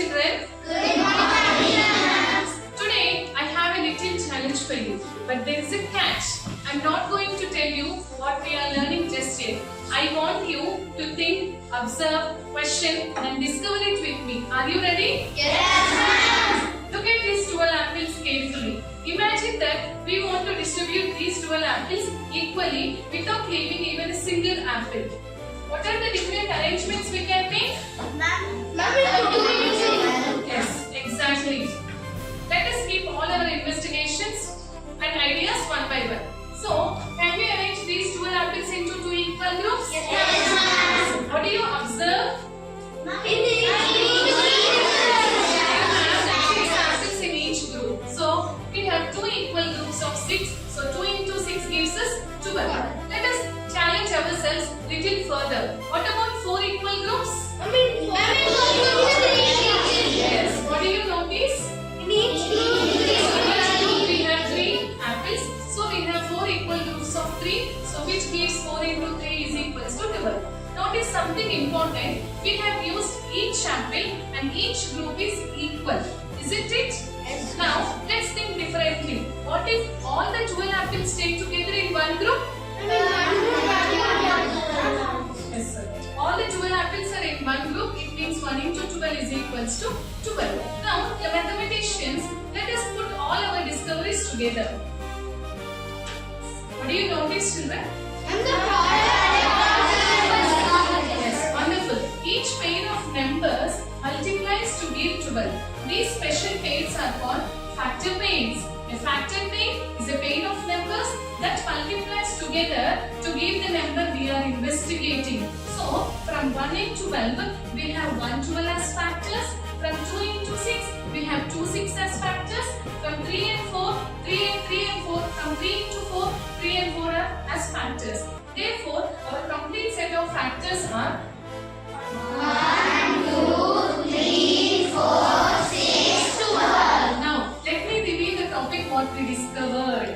children. Good morning. Today I have a little challenge for you, but there is a catch. I'm not going to tell you what we are learning just yet. I want you to think, observe, question and discover it with me. Are you ready? Yes, ma'am. Look at these 12 apples carefully. Imagine that we want to distribute these 12 apples equally without leaving even a single apple. What are the different arrangements we can make? Yes, exactly. Let us keep all our investigations and ideas one by one. So, can we arrange these 12 apples into two equal groups? Yes, ma'am. What do you observe? We have 6 apples in each group. So, we have two equal groups of 6. So, 2 into 6 gives us 12. Let us challenge ourselves little further. What about 4 equal groups? Yes. What do you notice? In each group, We have 3 apples. So, we have 4 equal groups of 3. So, which gives 4 into 3 is equals to 12. Notice something important. We have used each apple and each group is equal. Isn't it? Yes. Now, let's think differently. What if all the 12 apples stay together in one group? Yes, sir. All the 12 apples are in one group. It means 1 into 12 is equals to 12. Now, the mathematicians, let us put all our discoveries together. What do you notice, children? Yes, wonderful. Each pair of numbers multiplies to give 12. These special pairs are called factor pairs. A factor pair is a pair of numbers that multiplies together to give the number we are investigating. So, from 1 and 12, we have 1 12 as factors. From 2 into 6, we have 2 6 as factors. From 3 and 4, 3 and 3 and 4. From 3 into 4, 3 and 4 are as factors. Therefore, our complete set of factors are 1, 2, 3, 4, 6, 12. Now, let me reveal the topic what we discovered.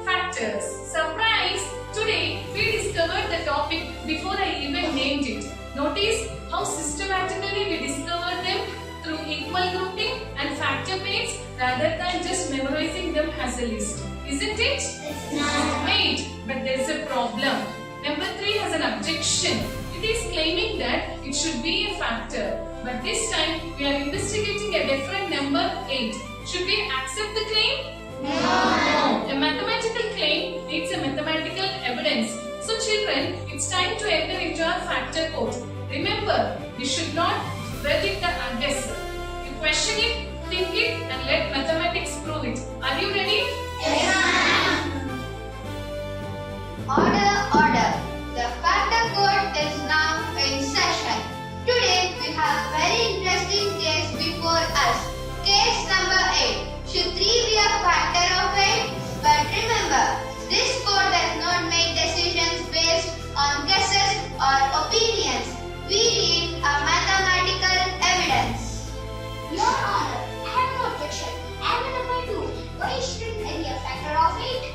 Factors. Surprise! Today, we discovered the topic before I even named it. Notice how systematically we discovered them through equal grouping and factor pairs rather than just memorizing them as a list. Isn't it? Wait, but there is a problem. Number 3 has an objection. It is claiming that it should be a factor. But this time we are investigating a different number 8. Should we accept the claim? No. A mathematical claim needs a mathematical evidence. So children, it's time to enter into our factor code. Remember, we should not verdict the aggressor. You question it, think it and let mathematics prove it. Are you ready? Order. The factor code is now in session. Today we have a very interesting case before us. Case number 8. Should 3 be a factor of 8? But remember, this code does not make decisions based on guesses or opinions. We need a mathematical evidence. Your Honor, I have no objection. And number 2, why shouldn't it be a factor of 8?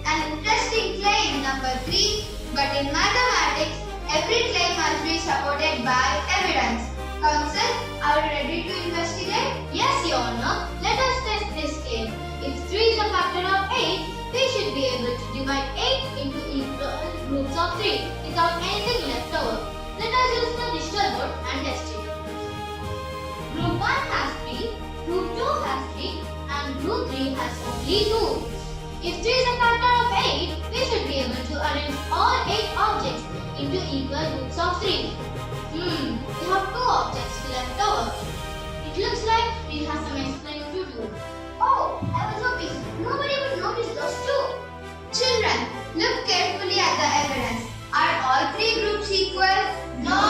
An interesting claim number 3, but in mathematics, every claim must be supported by evidence. Counsel, are you ready to investigate? Yes, Your Honor. Let us test this claim. If 3 is a factor of 8, we should be able to divide 8 into equal groups of 3 without anything left over. Let us use the digital board and test it. Group 1 has 3, Group 2 has 3 and Group 3 has only 2. If 3 is a factor of 8, we should be able to arrange all 8 objects into equal groups of 3. We have 2 objects left over. It looks like we have some explaining to do. Oh, I was hoping nobody would notice those 2. Children, look carefully at the evidence. Are all 3 groups equal? No!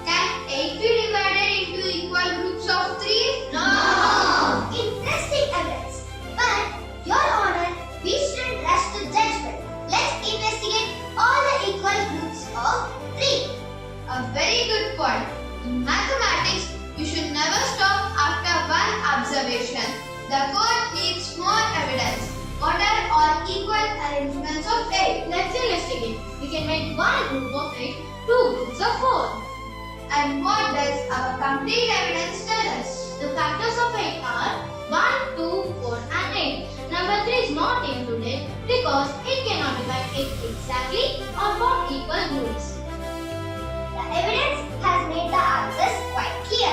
Can 8 be divided into equal groups of 3? No! Interesting evidence. But, Your Honor, we shouldn't rush to judgment. Let's investigate all the equal groups of 3. A very good point. In mathematics, you should never stop after one observation. The code needs more evidence. What are all equal arrangements of 8? Let's investigate. We can make one group of 8, 2 groups of 4. And what does our these evidence tell us? The factors of 8 are 1, 2, 4 and 8. Number 3 is not included because it cannot divide 8 exactly or form equal groups. The evidence has made the answers quite clear.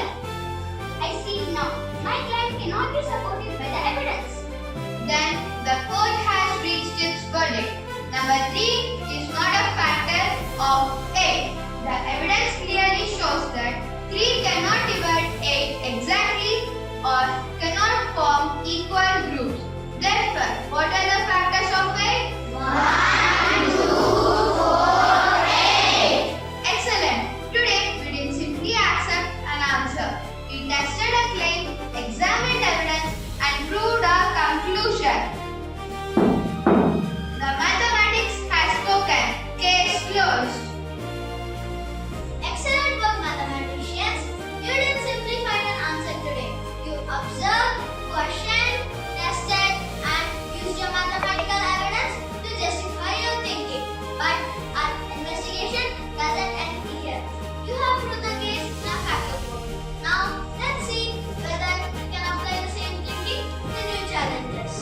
I see now. My claim cannot be supported by the evidence. Then the court has reached its verdict. Number 3 is not a factor of 8. The evidence clearly shows that 3 cannot divide 8 exactly or cannot form equal groups. Therefore, what are the factors of 8? 1, 2, 4, 8. Excellent. Today we didn't simply accept an answer. We tested a claim, examined evidence and proved our conclusion. The mathematics has spoken. Case closed. Excellent work, mathematicians. You didn't simply find an answer today. You observed, questioned, tested, and used your mathematical evidence to justify your thinking. But our investigation doesn't end here. You have proved the case in a factor form. Now, let's see whether you can apply the same thinking to new challenges.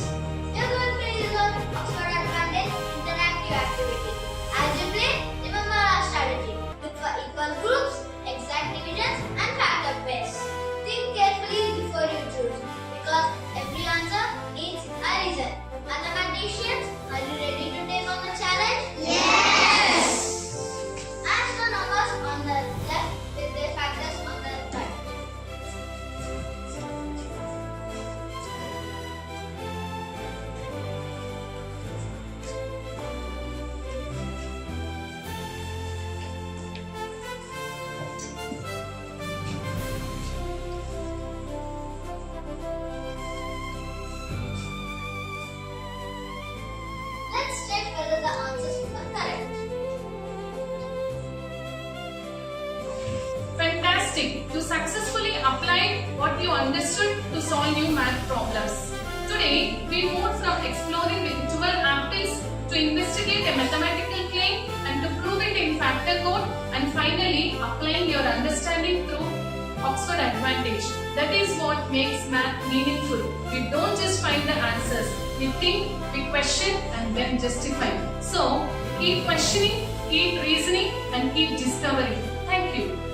Your goal is on Oxford Advantage interactive activity. As you play, remember our strategy. Look for equal groups, exact divisions, and factor pairs. Think carefully before you choose, because every answer needs a reason. Mathematicians, are you ready to take on the challenge? Yes! Match the numbers on the left with their factors on the right. Let's check whether the answers are correct. Fantastic! You successfully applied what you understood to solve new math problems. Today, we moved from exploring with 12 aptitudes to investigate a mathematical claim and to prove it in factor code, and finally applying your understanding through Oxford Advantage. That is what makes math meaningful. We don't just find the answers. We think, we question and then justify. So, keep questioning, keep reasoning and keep discovering. Thank you.